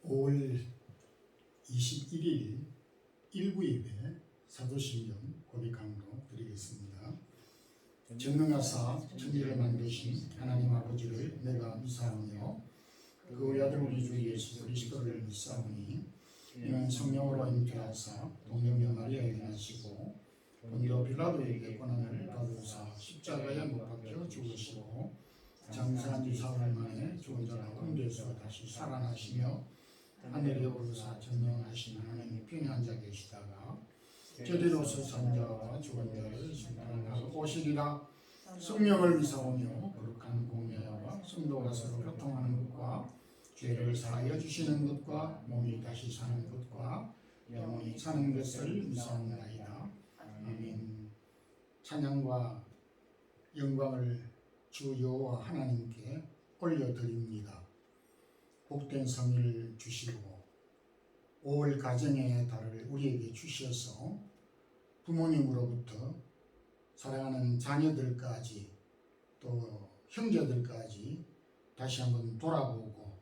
5월 21일 일부 예배 사도신경 고백 강도 드리겠습니다. 전능하사 천지를 만드신 하나님 아버지를 내가 믿사오며 그 우리 아들 우리 주 예수 그리스도를 믿사오니 이는 성령으로 잉태하사 동정녀 마리아에게 나시고 본디오 빌라도에게 고난을 받으사 십자가에 못 박혀 죽으시고 장사한 지 사흘 만에 죽은 자 가운데서 다시 살아나시며 하늘에 오르사 전능하신 하나님의 평행한 자 계시다가 저리로서 산 자와 죽은 자를 심판하러 오시리라. 성령을 믿사오며 거룩한 공예와 성도가 서로 교통하는 것과 죄를 사하여 주시는 것과 몸이 다시 사는 것과 영원히 사는 것을 믿사옵나이다. 아멘. 찬양과 영광을 주 여호와 하나님께 올려드립니다. 복된 성의를 주시고 5월 가정의 달을 우리에게 주셔서 부모님으로부터 사랑하는 자녀들까지 또 형제들까지 다시 한번 돌아보고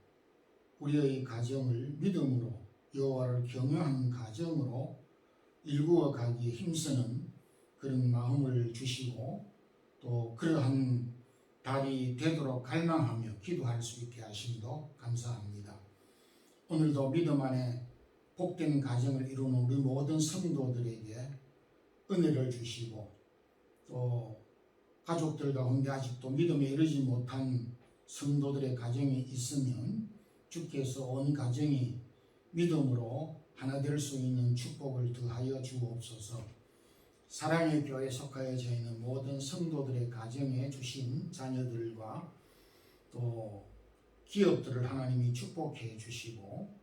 우리의 가정을 믿음으로 여호와를 경외하는 가정으로 일구어 가기에 힘쓰는 그런 마음을 주시고 또 그러한 달이 되도록 갈망하며 기도할 수 있게 하심도 감사합니다. 오늘도 믿음 안에 복된 가정을 이루는 우리 모든 성도들에게 은혜를 주시고 또 가족들 가운데 아직도 믿음에 이르지 못한 성도들의 가정이 있으면 주께서 온 가정이 믿음으로 하나 될 수 있는 축복을 더하여 주옵소서. 사랑의 교회에 속하여져 있는 모든 성도들의 가정에 주신 자녀들과 또 기업들을 하나님이 축복해 주시고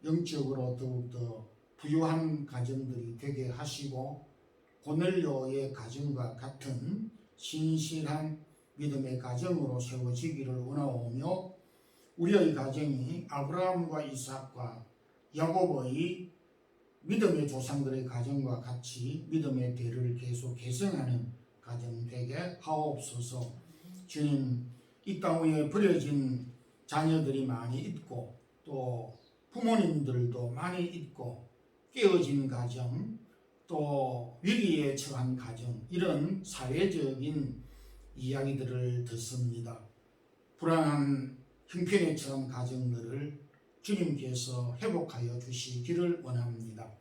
영적으로 더욱더 부유한 가정들이 되게 하시고 고넬료의 가정과 같은 신실한 믿음의 가정으로 세워지기를 원하오며 우리의 가정이 아브라함과 이삭과 야곱의 믿음의 조상들의 가정과 같이 믿음의 대를 계속 개성하는 가정 되게 하옵소서. 주님, 이 땅 위에 버려진 자녀들이 많이 있고 또 부모님들도 많이 있고 깨어진 가정 또 위기에 처한 가정 이런 사회적인 이야기들을 듣습니다. 불안한 형편에 처한 가정들을 주님께서 회복하여 주시기를 원합니다.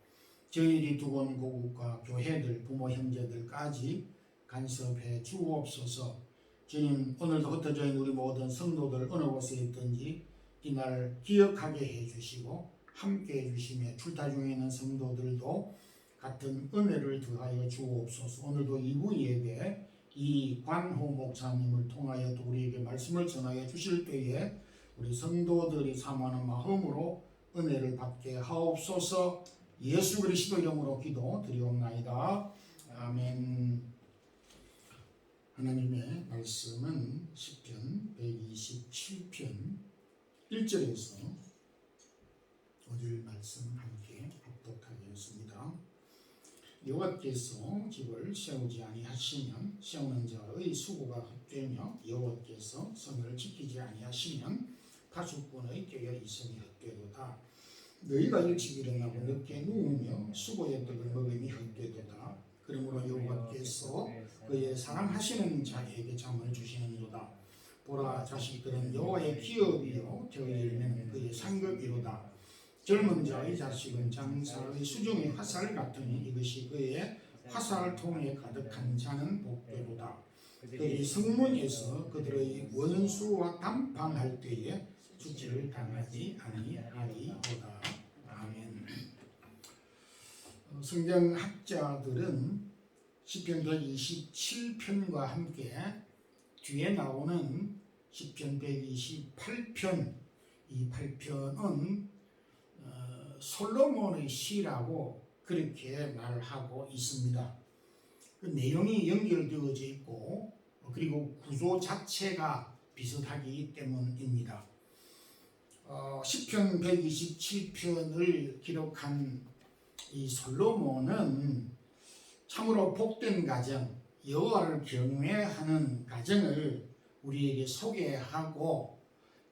저희들이 두건 고국과 교회들, 부모 형제들까지 간섭해 주옵소서. 주님, 오늘도 흩어져 있는 우리 모든 성도들 어느 곳에 있든지 이날 기억하게 해주시고 함께 해주시며 출타 중에 있는 성도들도 같은 은혜를 더하여 주옵소서. 오늘도 2부 예배 이관호 목사님을 통하여 또 우리에게 말씀을 전하여 주실 때에 우리 성도들이 사모하는 마음으로 은혜를 받게 하옵소서. 예수 그리스도 이름으로 기도 드리옵나이다. 아멘. 하나님의 말씀은 시편 127편 1절에서 5절 말씀 함께 합독하겠습니다. 여호와께서 집을 세우지 아니하시면 세우는 자의 수고가 헛되며 여호와께서 성을 지키지 아니하시면 파수꾼의 깨어 있음이 헛되도다. 너희가 일찍 일어나고 늦게 누우며 수고의 떡을 먹음이 헛되도다. 그러므로 여호와께서 그의 사랑하시는 자에게 잠을 주시는도다. 보라, 자식들은 여호와의 기업이요 저의 열매는 그의 상급이로다. 젊은 자의 자식은 장사의 수중의 화살 같으니 이것이 그의 화살통에 가득한 자는 복되로다. 그들이 성문에서 그들의 원수와 담판할 때에 주치를 당하지 아니하리로다. 아멘. 성경학자들은 시편 127편과 함께 뒤에 나오는 시편 128편 이 8편은 솔로몬의 시라고 그렇게 말하고 있습니다. 그 내용이 연결되어져 있고 그리고 구조 자체가 비슷하기 때문입니다. 시편 127편을 기록한 이 솔로몬은 참으로 복된 가정, 여호와를 경외하는 가정을 우리에게 소개하고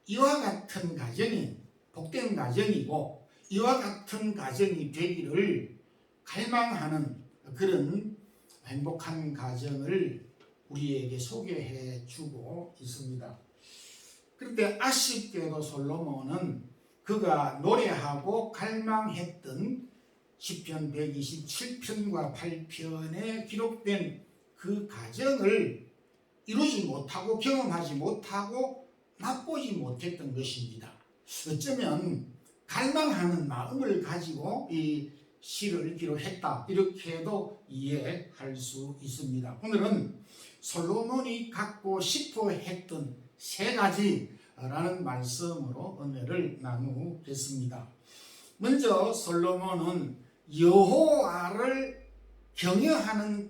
이와 같은 가정이 복된 가정이고 이와 같은 가정이 되기를 갈망하는 그런 행복한 가정을 우리에게 소개해 주고 있습니다. 그런데 아쉽게도 솔로몬은 그가 노래하고 갈망했던 시편 127편과 8편에 기록된 그 가정을 이루지 못하고 경험하지 못하고 맛보지 못했던 것입니다. 어쩌면 갈망하는 마음을 가지고 이 시를 기록했다, 이렇게도 이해할 수 있습니다. 오늘은 솔로몬이 갖고 싶어 했던 세 가지라는 말씀으로 은혜를 나누겠습니다. 먼저 솔로몬은 여호와를 경외하는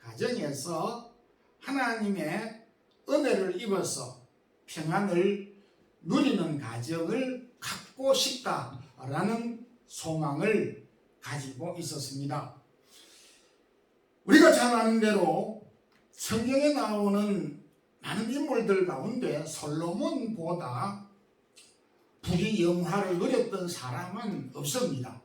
가정에서 하나님의 은혜를 입어서 평안을 누리는 가정을 갖고 싶다라는 소망을 가지고 있었습니다. 우리가 잘 아는 대로 성경에 나오는 많은 인물들 가운데 솔로몬보다 부귀 영화를 누렸던 사람은 없습니다.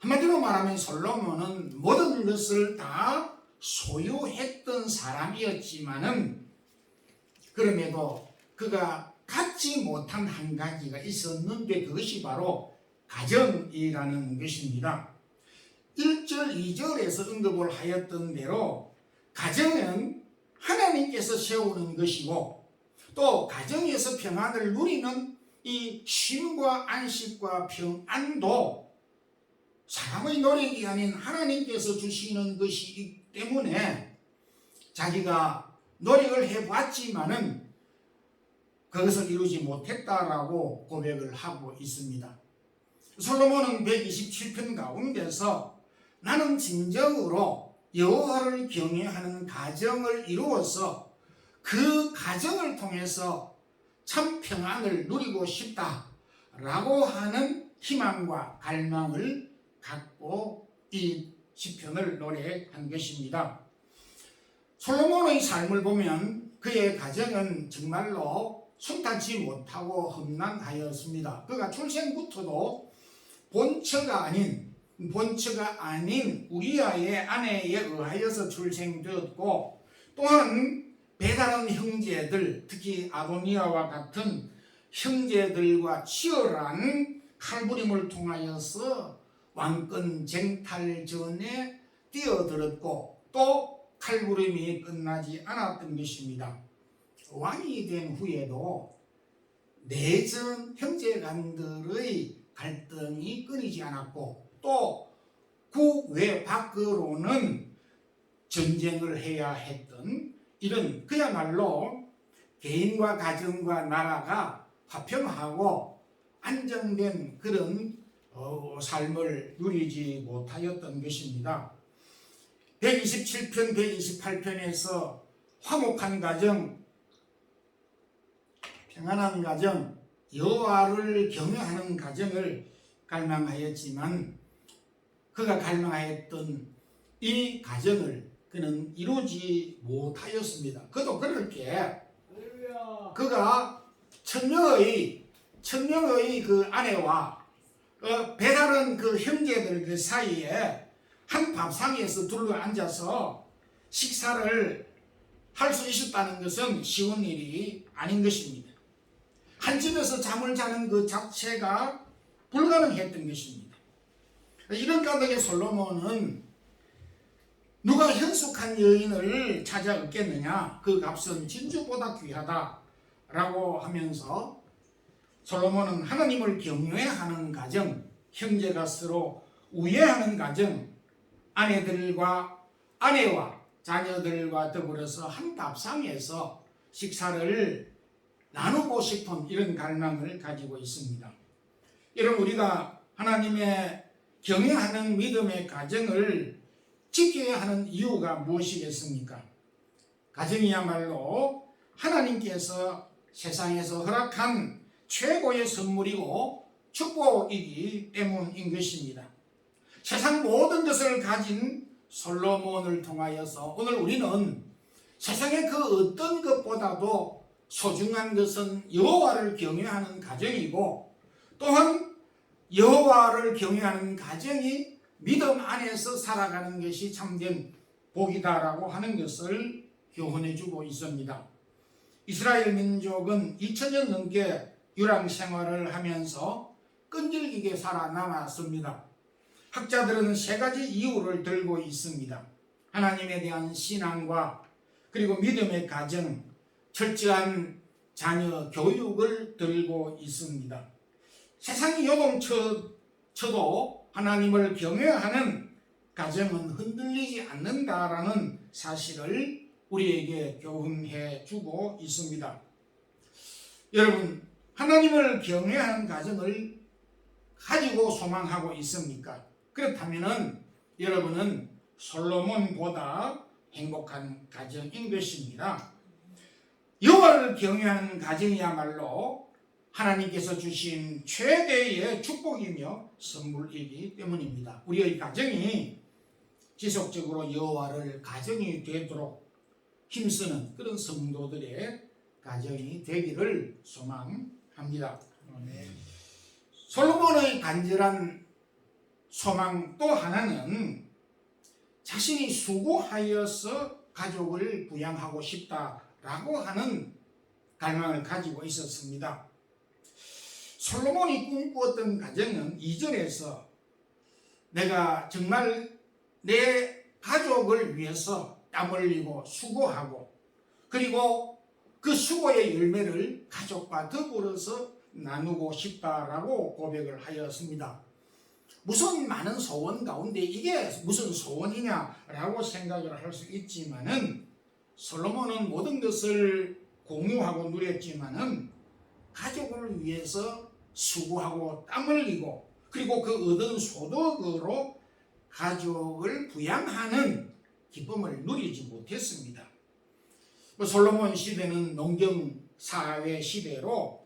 한마디로 말하면 솔로몬은 모든 것을 다 소유했던 사람이었지만은 그럼에도 그가 갖지 못한 한 가지가 있었는데 그것이 바로 가정이라는 것입니다. 1절, 2절에서 언급을 하였던 대로 가정은 하나님께서 세우는 것이고 또 가정에서 평안을 누리는 이 쉼과 안식과 평안도 사람의 노력이 아닌 하나님께서 주시는 것이기 때문에 자기가 노력을 해봤지만은 그것을 이루지 못했다라고 고백을 하고 있습니다. 솔로몬은 127편 가운데서 나는 진정으로 여호와를 경외하는 가정을 이루어서 그 가정을 통해서 참 평안을 누리고 싶다라고 하는 희망과 갈망을 갖고 이 시편을 노래한 것입니다. 솔로몬의 삶을 보면 그의 가정은 정말로 순탄치 못하고 험난하였습니다. 그가 출생부터도 본처가 아닌 우리아의 아내에 의하여서 출생되었고 또한 배다른 형제들, 특히 아도니아와 같은 형제들과 치열한 칼부림을 통하여서 왕권 쟁탈전에 뛰어들었고 또 칼부림이 끝나지 않았던 것입니다. 왕이 된 후에도 내전 형제간들의 갈등이 끊이지 않았고 또 국외 밖으로는 전쟁을 해야 했던 이런 그야말로 개인과 가정과 나라가 화평하고 안정된 그런 삶을 누리지 못하였던 것입니다. 127편, 128편에서 화목한 가정, 평안한 가정, 여호와를 경외하는 가정을 갈망하였지만 그가 갈망하였던 이 가정을 그는 이루지 못하였습니다. 그도 그럴 게 그가 천명의 그 아내와 배다른 그 형제들 그 사이에 한 밥상에서 둘러 앉아서 식사를 할 수 있었다는 것은 쉬운 일이 아닌 것입니다. 한 집에서 잠을 자는 그 자체가 불가능했던 것입니다. 이런 가운데 솔로몬은 누가 현숙한 여인을 찾아 얻겠느냐, 그 값은 진주보다 귀하다라고 하면서 솔로몬은 하나님을 경외하는 가정, 형제가 서로 우애하는 가정, 아내와 자녀들과 더불어서 한 밥상에서 식사를 나누고 싶은 이런 갈망을 가지고 있습니다. 여러분, 우리가 하나님의 경외하는 믿음의 가정을 지켜야 하는 이유가 무엇이겠습니까? 가정이야말로 하나님께서 세상에서 허락한 최고의 선물이고 축복이기 때문인 것입니다. 세상 모든 것을 가진 솔로몬을 통하여서 오늘 우리는 세상의 그 어떤 것보다도 소중한 것은 여호와를 경외하는 가정이고, 또한 여호와를 경외하는 가정이 믿음 안에서 살아가는 것이 참된 복이다라고 하는 것을 교훈해 주고 있습니다. 이스라엘 민족은 2000년 넘게 유랑 생활을 하면서 끈질기게 살아남았습니다. 학자들은 세 가지 이유를 들고 있습니다. 하나님에 대한 신앙과 그리고 믿음의 가정, 철저한 자녀 교육을 들고 있습니다. 세상이 요동쳐도 하나님을 경외하는 가정은 흔들리지 않는다라는 사실을 우리에게 교훈해 주고 있습니다. 여러분, 하나님을 경외하는 가정을 가지고 소망하고 있습니까? 그렇다면 여러분은 솔로몬보다 행복한 가정인 것입니다. 여호와를 경외하는 가정이야말로 하나님께서 주신 최대의 축복이며 선물이기 때문입니다. 우리의 가정이 지속적으로 여호와를 가정이 되도록 힘쓰는 그런 성도들의 가정이 되기를 소망합니다. 솔로몬의 간절한 소망 또 하나는 자신이 수고하여서 가족을 부양하고 싶다라고 하는 갈망을 가지고 있었습니다. 솔로몬이 꿈꾸었던 가정은 이전에서 내가 정말 내 가족을 위해서 땀 흘리고 수고하고, 그리고 그 수고의 열매를 가족과 더불어서 나누고 싶다라고 고백을 하였습니다. 무슨 많은 소원 가운데 이게 무슨 소원이냐라고 생각을 할 수 있지만은, 솔로몬은 모든 것을 공유하고 누렸지만은 가족을 위해서 수고하고 땀 흘리고, 그리고 그 얻은 소득으로 가족을 부양하는 기쁨을 누리지 못했습니다. 솔로몬 시대는 농경 사회 시대로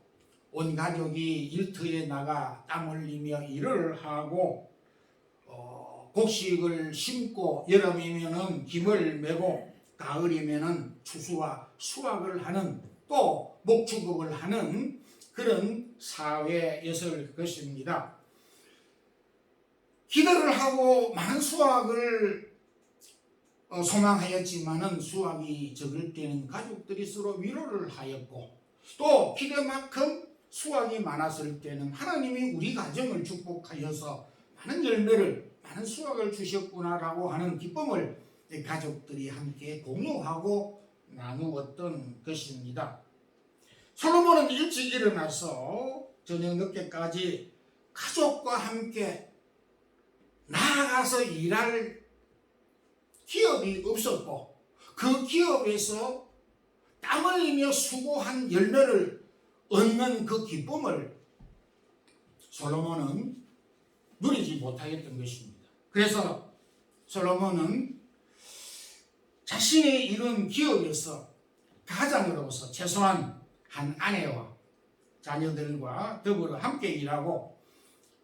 온 가족이 일터에 나가 땀 흘리며 일을 하고, 곡식을 심고, 여름이면은 김을 메고, 가을이면은 추수와 수확을 하는, 또 목축업을 하는 그런 사회였을 것입니다. 기도를 하고 많은 수확을 소망하였지만은 수확이 적을 때는 가족들이 서로 위로를 하였고, 또 기대만큼 수확이 많았을 때는 하나님이 우리 가정을 축복하여서 많은 열매를, 많은 수확을 주셨구나라고 하는 기쁨을 가족들이 함께 공유하고 나누었던 것입니다. 솔로몬은 일찍 일어나서 저녁 늦게까지 가족과 함께 나아가서 일할 기업이 없었고, 그 기업에서 땀 흘리며 수고한 열매를 얻는 그 기쁨을 솔로몬은 누리지 못하였던 것입니다. 그래서 솔로몬은 자신이 이룬 기업에서 가장으로서 최소한 한 아내와 자녀들과 더불어 함께 일하고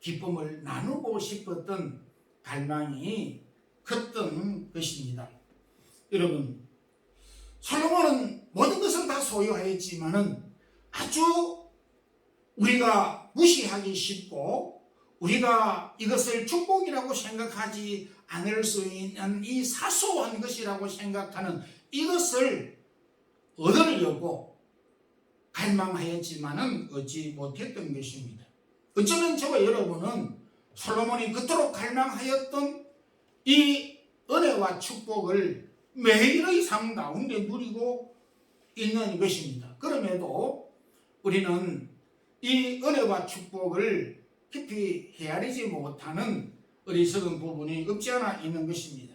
기쁨을 나누고 싶었던 갈망이 컸던 것입니다. 여러분, 솔로몬은 모든 것을 다 소유하였지만은 아주 우리가 무시하기 쉽고 우리가 이것을 축복이라고 생각하지 않을 수 있는 이 사소한 것이라고 생각하는 이것을 얻으려고 갈망하였지만은 얻지 못했던 것입니다. 어쩌면 저와 여러분은 솔로몬이 그토록 갈망하였던 이 은혜와 축복을 매일의 삶 가운데 누리고 있는 것입니다. 그럼에도 우리는 이 은혜와 축복을 깊이 헤아리지 못하는 어리석은 부분이 없지 않아 있는 것입니다.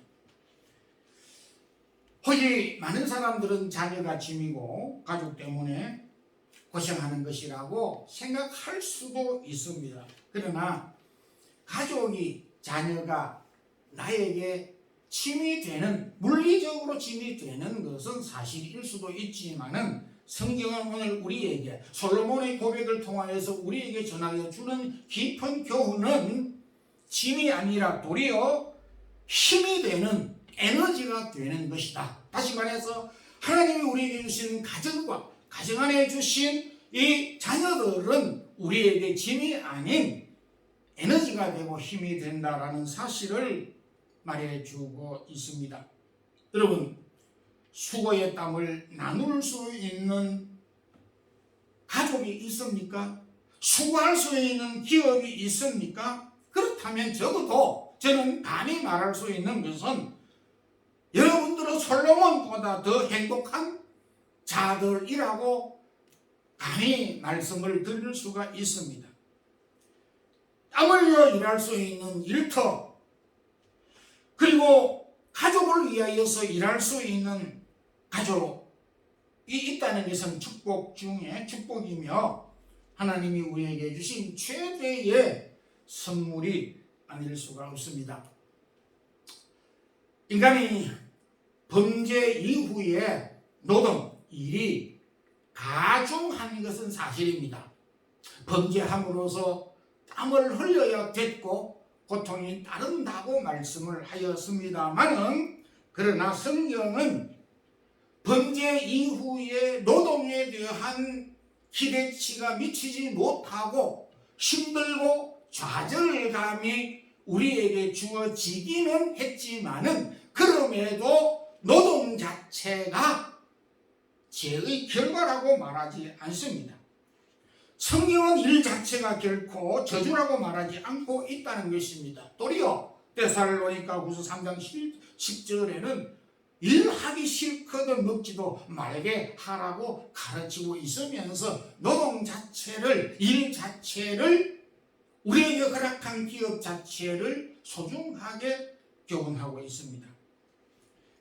혹시 많은 사람들은 자녀가 짐이고 가족 때문에 고생하는 것이라고 생각할 수도 있습니다. 그러나 가족이, 자녀가 나에게 짐이 되는, 물리적으로 짐이 되는 것은 사실일 수도 있지만은 성경은 오늘 우리에게 솔로몬의 고백을 통하여서 우리에게 전하여 주는 깊은 교훈은 짐이 아니라 도리어 힘이 되는, 에너지가 되는 것이다. 다시 말해서 하나님이 우리에게 주신 가정과 가정 안에 주신 이 자녀들은 우리에게 짐이 아닌 에너지가 되고 힘이 된다라는 사실을 말해주고 있습니다. 여러분, 수고의 땀을 나눌 수 있는 가족이 있습니까? 수고할 수 있는 기업이 있습니까? 그렇다면 적어도 저는 감히 말할 수 있는 것은 여러분들은 솔로몬보다 더 행복한 자들이라고 감히 말씀을 드릴 수가 있습니다. 땀 흘려 일할 수 있는 일터, 그리고 가족을 위하여서 일할 수 있는 가족이 있다는 것은 축복 중에 축복이며 하나님이 우리에게 주신 최대의 선물이 아닐 수가 없습니다. 인간이 범죄 이후에 노동, 일이 가중한 것은 사실입니다. 범죄함으로써 땀을 흘려야 됐고 고통이 따른다고 말씀을 하였습니다마는, 그러나 성경은 범죄 이후에 노동에 대한 기대치가 미치지 못하고 힘들고 좌절감이 우리에게 주어지기는 했지만은 그럼에도 노동 자체가 죄의 결과라고 말하지 않습니다. 성경은 일 자체가 결코 저주라고 말하지 않고 있다는 것입니다. 도리어 데살로니가후서 3장 10절에는 일하기 싫거든 먹지도 말게 하라고 가르치고 있으면서 노동 자체를, 일 자체를, 우리에게 허락한 기업 자체를 소중하게 교훈하고 있습니다.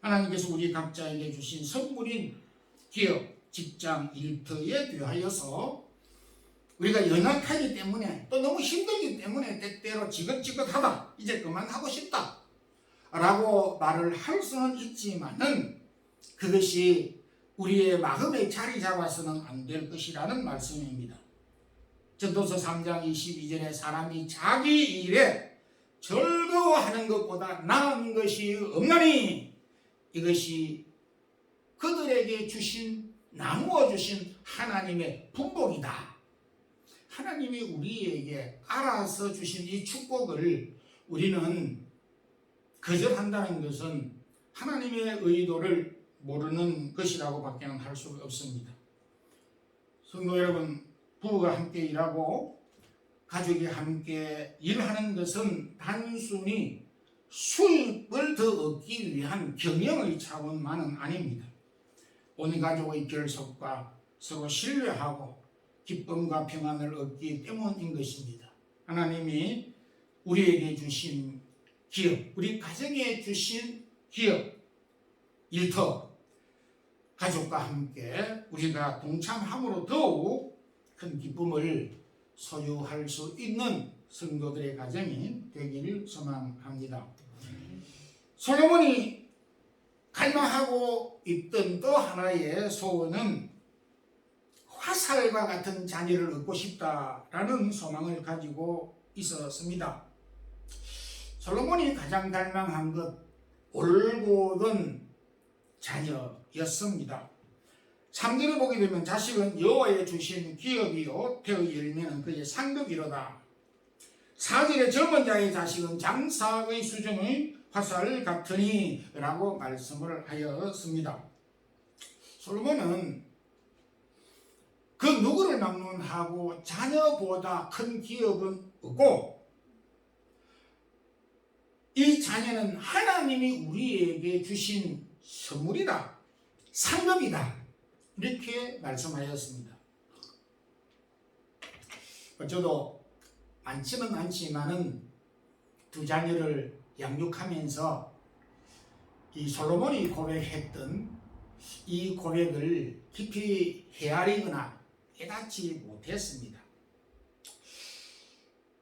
하나님께서 우리 각자에게 주신 선물인 기업, 직장, 일터에 대하여서 우리가 연약하기 때문에 또 너무 힘들기 때문에 때때로 지긋지긋하다, 이제 그만하고 싶다 라고 말을 할 수는 있지만은 그것이 우리의 마음에 자리 잡아서는 안 될 것이라는 말씀입니다. 전도서 3장 22절에 사람이 자기 일에 즐거워하는 것보다 나은 것이 없나니 이것이 그들에게 주신, 나누어 주신 하나님의 분복이다. 하나님이 우리에게 알아서 주신 이 축복을 우리는 거절한다는 것은 하나님의 의도를 모르는 것이라고 밖에는 할 수가 없습니다. 성도 여러분, 부부가 함께 일하고 가족이 함께 일하는 것은 단순히 수입을 더 얻기 위한 경영의 차원만은 아닙니다. 온 가족의 결속과 서로 신뢰하고 기쁨과 평안을 얻기 때문인 것입니다. 하나님이 우리에게 주신 기업, 우리 가정에 주신 기업, 일터, 가족과 함께 우리가 동참함으로 더욱 큰 기쁨을 소유할 수 있는 성도들의 가정이 되기를 소망합니다. 솔로몬이 갈망하고 있던 또 하나의 소원은 화살과 같은 자녀를 얻고 싶다라는 소망을 가지고 있었습니다. 솔로몬이 가장 갈망한 것, 올곧은 자녀였습니다. 3절을 보게 되면 자식은 여호와의 주신 기업이요 태의 열매는 그의 상급이로다. 4절에 젊은 자의 자식은 장사의 수정의 화살 같으니 라고 말씀을 하였습니다. 솔로몬은 그 누구를 막론하고 자녀보다 큰 기업은 없고 이 자녀는 하나님이 우리에게 주신 선물이다, 상급이다, 이렇게 말씀하였습니다. 저도 많지는 않지만은 두 자녀를 양육하면서 이 솔로몬이 고백했던 이 고백을 깊이 헤아리거나 깨닫지 못했습니다.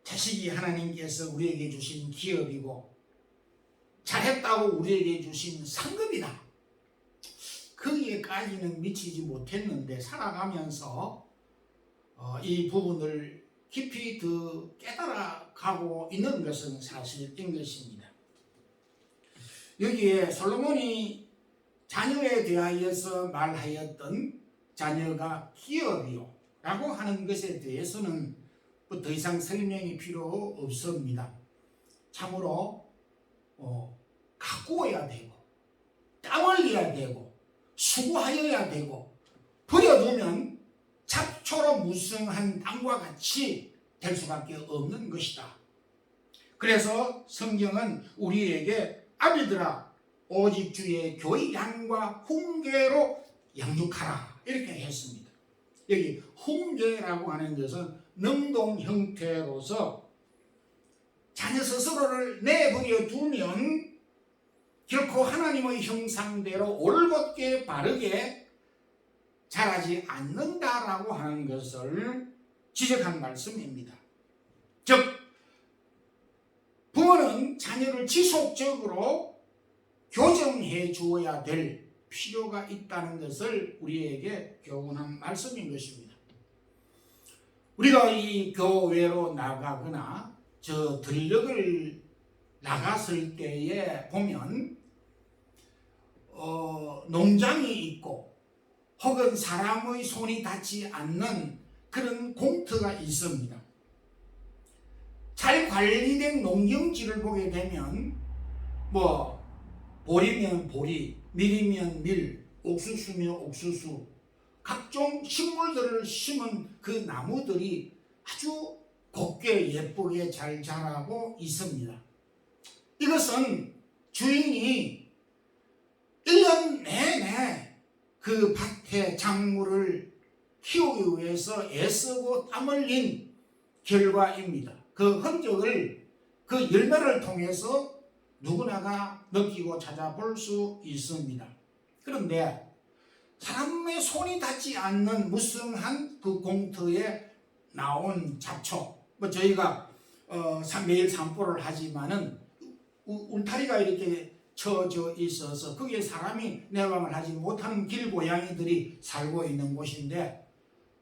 자식이 하나님께서 우리에게 주신 기업이고 잘했다고 우리에게 주신 상급이다, 거기에까지는 미치지 못했는데 살아가면서 이 부분을 깊이 더 깨달아가고 있는 것은 사실인 것입니다. 여기에 솔로몬이 자녀에 대하여서 말하였던 자녀가 기업이요 라고 하는 것에 대해서는 뭐 더 이상 설명이 필요 없습니다. 참으로 가꾸어야 되고 땀 흘려야 되고 수고하여야 되고 버려두면 잡초로 무성한 땅과 같이 될 수밖에 없는 것이다. 그래서 성경은 우리에게 아비들아 오직 주의 교양과 훈계로 양육하라 이렇게 했습니다. 여기 훈계라고 하는 것은 능동 형태로서 자녀 스스로를 내버려 두면 결코 하나님의 형상대로 올곧게 바르게 자라지 않는다라고 하는 것을 지적한 말씀입니다. 즉 부모는 자녀를 지속적으로 교정해 주어야 될 필요가 있다는 것을 우리에게 교훈한 말씀인 것입니다. 우리가 이 교회로 나가거나 저 들녘을 나갔을 때에 보면 농장이 있고 혹은 사람의 손이 닿지 않는 그런 공터가 있습니다. 잘 관리된 농경지를 보게 되면 뭐 보리면 보리, 밀이면 밀, 옥수수면 옥수수 각종 식물들을 심은 그 나무들이 아주 곱게 예쁘게 잘 자라고 있습니다. 이것은 주인이 1년 내내 그 밭의 작물을 키우기 위해서 애쓰고 땀 흘린 결과입니다. 그 흔적을 그 열매를 통해서 누구나가 느끼고 찾아볼 수 있습니다. 그런데 사람의 손이 닿지 않는 무성한 그 공터에 나온 잡초, 뭐 저희가 매일 산보를 하지만은 울타리가 이렇게 쳐져 있어서 거기에 사람이 내방을 하지 못하는 길고양이들이 살고 있는 곳인데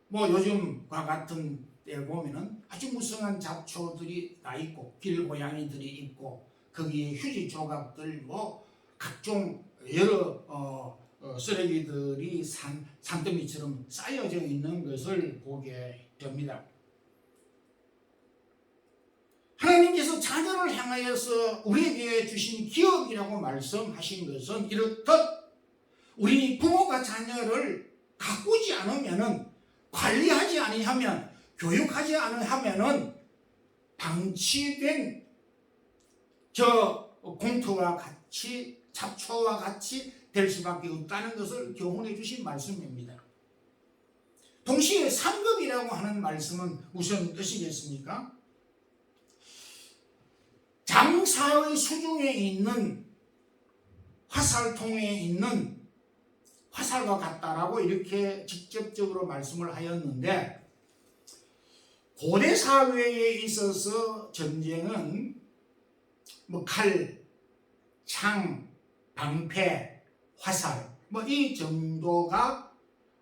뭐 요즘과 같은 때 보면은 아주 무성한 잡초들이 나 있고 길고양이들이 있고 거기에 휴지 조각들 뭐 각종 여러 쓰레기들이 산더미처럼 쌓여져 있는 것을 보게 됩니다. 하나님께서 자녀를 향하여서 우리에게 주신 기업이라고 말씀하신 것은 이렇듯 우리 부모가 자녀를 가꾸지 않으면 관리하지 아니하면 교육하지 않으면 방치된 저 공터와 같이 잡초와 같이 될 수밖에 없다는 것을 교훈해 주신 말씀입니다. 동시에 상급이라고 하는 말씀은 무슨 뜻이겠습니까? 장사의 수중에 있는 화살통에 있는 화살과 같다라고 이렇게 직접적으로 말씀을 하였는데 고대 사회에 있어서 전쟁은 뭐 칼, 창, 방패, 화살 뭐 이 정도가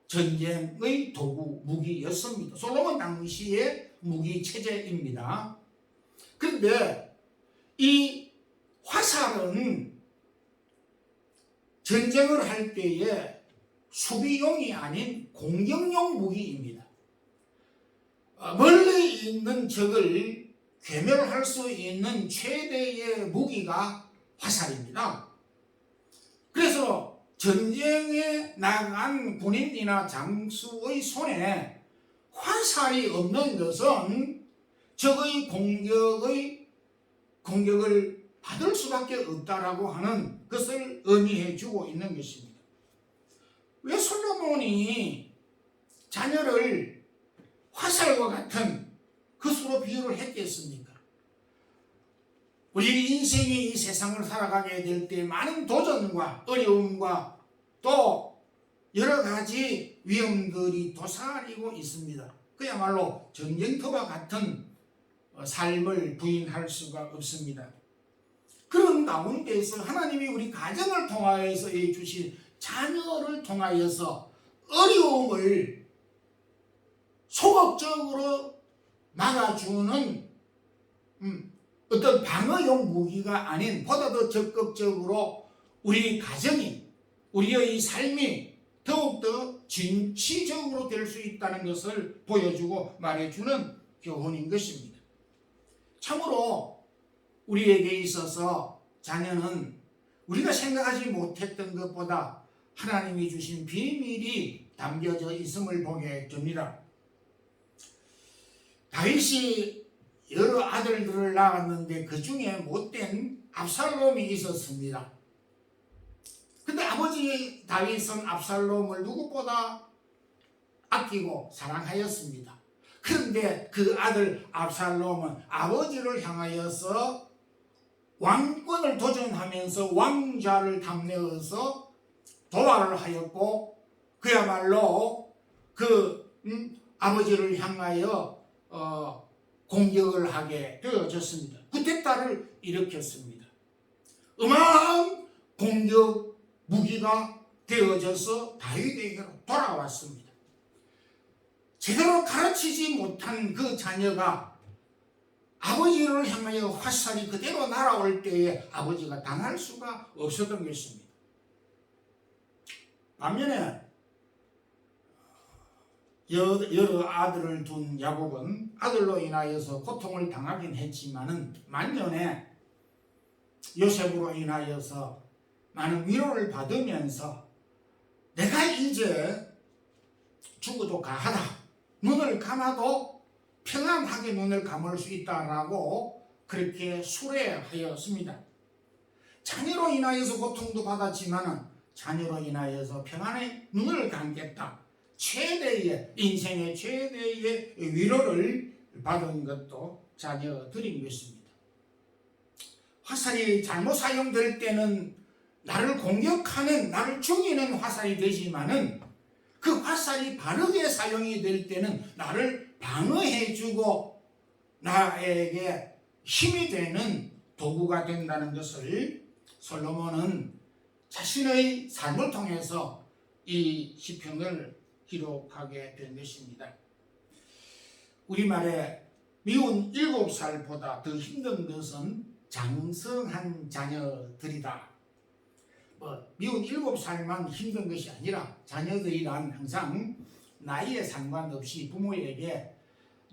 전쟁의 도구, 무기였습니다. 솔로몬 당시의 무기 체제입니다. 그런데 이 화살은 전쟁을 할 때에 수비용이 아닌 공격용 무기입니다. 멀리 있는 적을 괴멸할 수 있는 최대의 무기가 화살입니다. 그래서 전쟁에 나간 군인이나 장수의 손에 화살이 없는 것은 적의 공격을 받을 수밖에 없다라고 하는 것을 의미해 주고 있는 것입니다. 왜 솔로몬이 자녀를 화살과 같은 것으로 비유를 했겠습니까? 우리 인생이 이 세상을 살아가게 될 때 많은 도전과 어려움과 또 여러 가지 위험들이 도사리고 있습니다. 그야말로 전쟁터와 같은 삶을 부인할 수가 없습니다. 그런 가운데에서 하나님이 우리 가정을 통하여서 주신 자녀를 통하여서 어려움을 소극적으로 막아주는 어떤 방어용 무기가 아닌 보다 더 적극적으로 우리 가정이 우리의 삶이 더욱더 진취적으로 될 수 있다는 것을 보여주고 말해주는 교훈인 것입니다. 참으로 우리에게 있어서 자녀는 우리가 생각하지 못했던 것보다 하나님이 주신 비밀이 담겨져 있음을 보게 됩니다. 다윗이 여러 아들들을 낳았는데 그 중에 못된 압살롬이 있었습니다. 근데 아버지 다윗은 압살롬을 누구보다 아끼고 사랑하였습니다. 그런데 그 아들 압살롬은 아버지를 향하여서 왕권을 도전하면서 왕좌를 탐내어서 도발을 하였고 그야말로 아버지를 향하여 공격을 하게 되어졌습니다. 쿠데타를 일으켰습니다. 어마어마한 공격 무기가 되어져서 다윗에게로 돌아왔습니다. 제대로 가르치지 못한 그 자녀가 아버지를 향하여 화살이 그대로 날아올 때에 아버지가 당할 수가 없었던 것입니다. 반면에 여러 아들을 둔 야곱은 아들로 인하여서 고통을 당하긴 했지만은 만년에 요셉으로 인하여서 많은 위로를 받으면서 내가 이제 죽어도 가하다, 눈을 감아도 평안하게 눈을 감을 수 있다라고 그렇게 수레하였습니다. 자녀로 인하여서 고통도 받았지만은 자녀로 인하여서 평안의 눈을 감겠다. 인생의 최대의 위로를 받은 것도 자녀들인 것입니다. 화살이 잘못 사용될 때는 나를 공격하는, 나를 죽이는 화살이 되지만은 그 화살이 바르게 사용이 될 때는 나를 방어해주고 나에게 힘이 되는 도구가 된다는 것을 솔로몬은 자신의 삶을 통해서 이 시편을 기록하게 된 것입니다. 우리말에 미운 7살보다 더 힘든 것은 장성한 자녀들이다. 미운 7살만 힘든 것이 아니라 자녀들이란 항상 나이에 상관없이 부모에게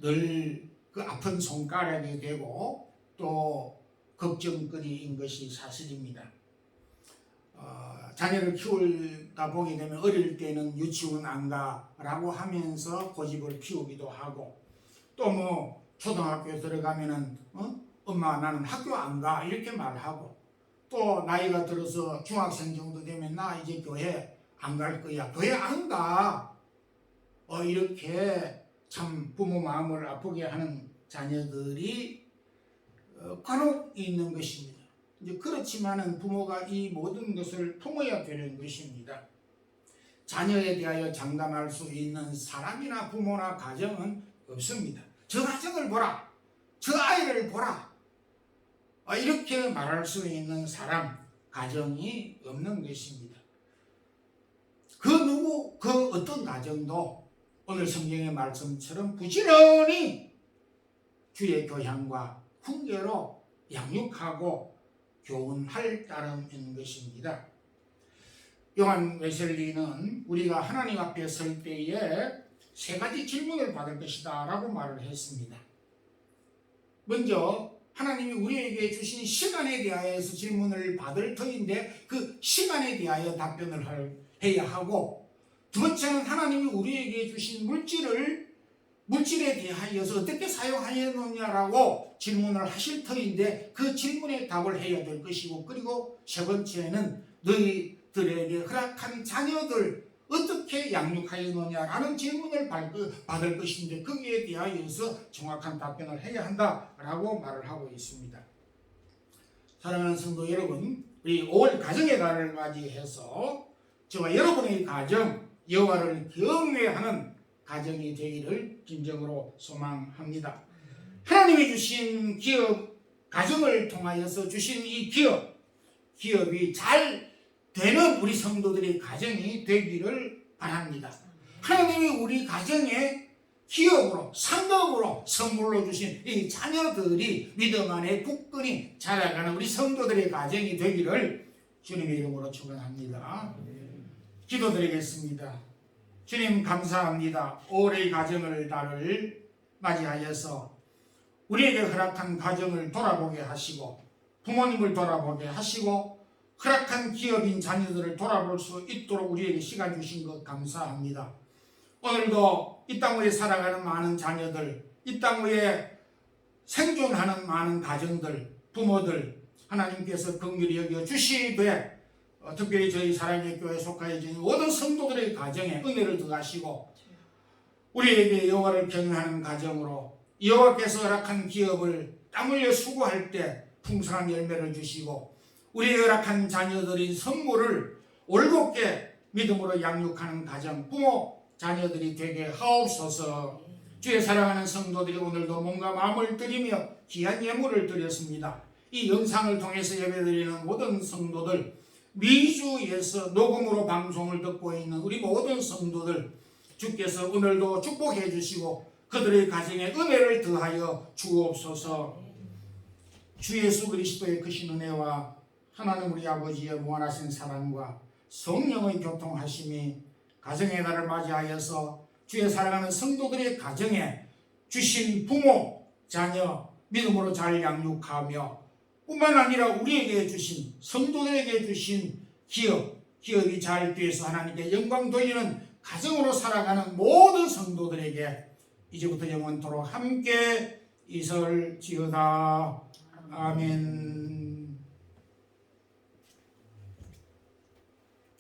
늘 그 아픈 손가락이 되고 또 걱정거리인 것이 사실입니다. 자녀를 키우다 보게 되면 어릴 때는 유치원 안 가라고 하면서 고집을 피우기도 하고 또 초등학교에 들어가면은 엄마 나는 학교 안 가 이렇게 말하고 또 나이가 들어서 중학생 정도 되면 나 이제 교회 안 갈 거야, 교회 안 가. 이렇게 참 부모 마음을 아프게 하는 자녀들이 간혹 있는 것입니다. 이제 그렇지만은 부모가 이 모든 것을 품어야 되는 것입니다. 자녀에 대하여 장담할 수 있는 사람이나 부모나 가정은 없습니다. 저 가정을 보라, 저 아이를 보라, 이렇게 말할 수 있는 사람, 가정이 없는 것입니다. 그 어떤 가정도 오늘 성경의 말씀처럼 부지런히 주의 교양과 훈계로 양육하고 교훈할 따름인 것입니다. 요한 웨슬리는 우리가 하나님 앞에 설 때에 3가지 질문을 받을 것이다 라고 말을 했습니다. 먼저 하나님이 우리에게 주신 시간에 대하여서 질문을 받을 터인데 그 시간에 대하여 답변을 해야 하고, 두 번째는 하나님이 우리에게 주신 물질에 대하여서 어떻게 사용하였느냐라고 질문을 하실 터인데 그 질문에 답을 해야 될 것이고, 그리고 세 번째는 너희들에게 허락한 자녀들 어떻게 양육하였느냐라는 질문을 받을 것인데 거기에 대하여서 정확한 답변을 해야 한다라고 말을 하고 있습니다. 사랑하는 성도 여러분, 우리 5월 가정의 달을 맞이해서 저와 여러분의 가정, 여호와를 경외하는 가정이 되기를 진정으로 소망합니다. 하나님이 주신 기업, 가정을 통하여서 주신 이 기업이 잘 되는 우리 성도들의 가정이 되기를 바랍니다. 하나님이 우리 가정에 기업으로, 상급으로 선물로 주신 이 자녀들이 믿음 안에 굳건히 자라가는 우리 성도들의 가정이 되기를 주님의 이름으로 축원합니다. 기도드리겠습니다. 주님 감사합니다. 올해의 가정을 달을 맞이하여서 우리에게 허락한 가정을 돌아보게 하시고 부모님을 돌아보게 하시고 허락한 기업인 자녀들을 돌아볼 수 있도록 우리에게 시간 주신 것 감사합니다. 오늘도 이 땅 위에 살아가는 많은 자녀들, 이 땅 위에 생존하는 많은 가정들, 부모들 하나님께서 긍휼히 여겨 주시되 특별히 저희 사랑의 교회에 속하여진 모든 성도들의 가정에 은혜를 더하시고 우리에게 여호와를 경외하는 가정으로 여호와께서 허락한 기업을 땀 흘려 수고할 때 풍성한 열매를 주시고 우리의 허락한 자녀들인 선물을 올곧게 믿음으로 양육하는 가정, 부모, 자녀들이 되게 하옵소서. 주의 사랑하는 성도들이 오늘도 몸과 마음을 드리며 귀한 예물을 드렸습니다. 이 영상을 통해서 예배드리는 모든 성도들, 미주에서 녹음으로 방송을 듣고 있는 우리 모든 성도들 주께서 오늘도 축복해 주시고 그들의 가정에 은혜를 더하여 주옵소서. 주 예수 그리스도의 크신 은혜와 하나님 우리 아버지의 무한하신 사랑과 성령의 교통하심이 가정의 날을 맞이하여서 주의 사랑하는 성도들의 가정에 주신 부모, 자녀 믿음으로 잘 양육하며 뿐만 아니라 우리에게 주신 성도들에게 주신 기업이 잘 돼서 하나님께 영광 돌리는 가정으로 살아가는 모든 성도들에게 이제부터 영원토록 함께 있을지어다. 아멘.